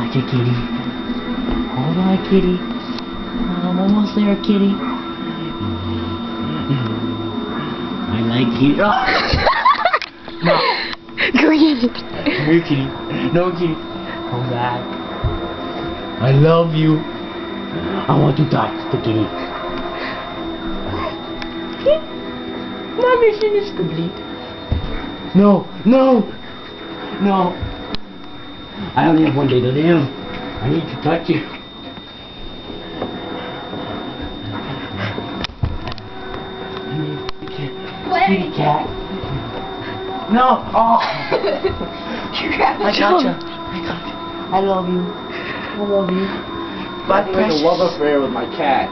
Gotcha, kitty. Hold on, kitty. I'm almost there, kitty. I like kitty. Oh. No. Go get it. Come here, kitty. No, kitty. Come back. I love you. I want to touch the kitty. My mission is complete. No, no, no. I only have one day to live. I need to touch you. I need kitty cat. No. Oh. You grabbed the I gotcha. I gotcha. I love you. I love you. I'm doing a love affair with my cat.